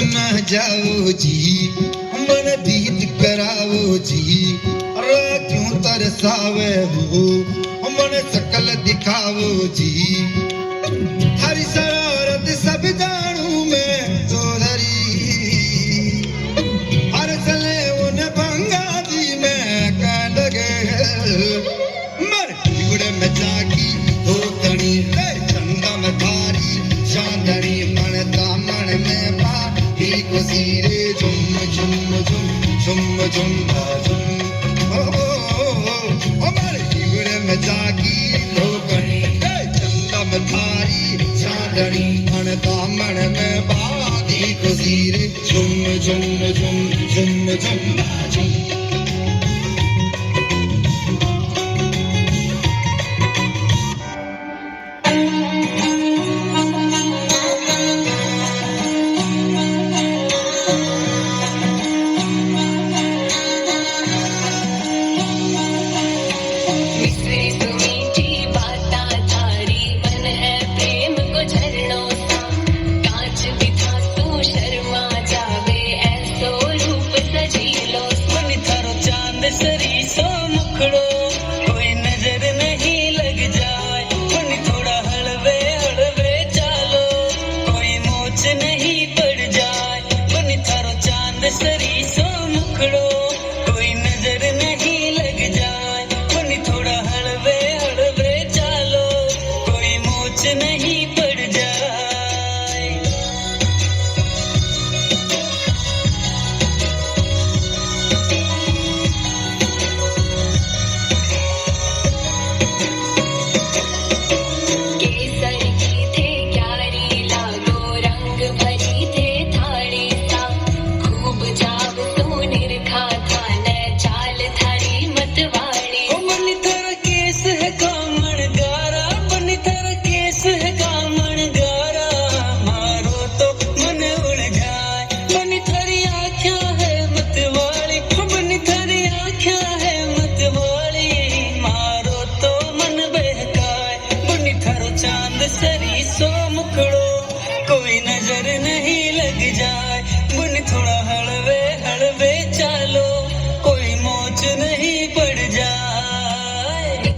न जाओ जी, मन दीद कराओ जी, रे क्यों तरसावे हो, मन शकल दिखाओ जी। हरी शरारत सब जानू मैं चौधरी, हर चले उन भंगा जी मैं कांड गए। मर गुड़ में जागी हो तनी चंदा में थारी चांदनी मन दामन में पाती खुशी रे झुम झुम झुम झुम झुम झुम। ओ मर गुड़ में जागी हो तनी चंदा में थारी चांदनी मन दामन में पाती खुशी रे झुम झुम झुम झुम झुम झुम। कोई नजर नहीं लग जाए, बुन थोड़ा हलवे हलवे चालो, कोई मोच नहीं पड़ जाए।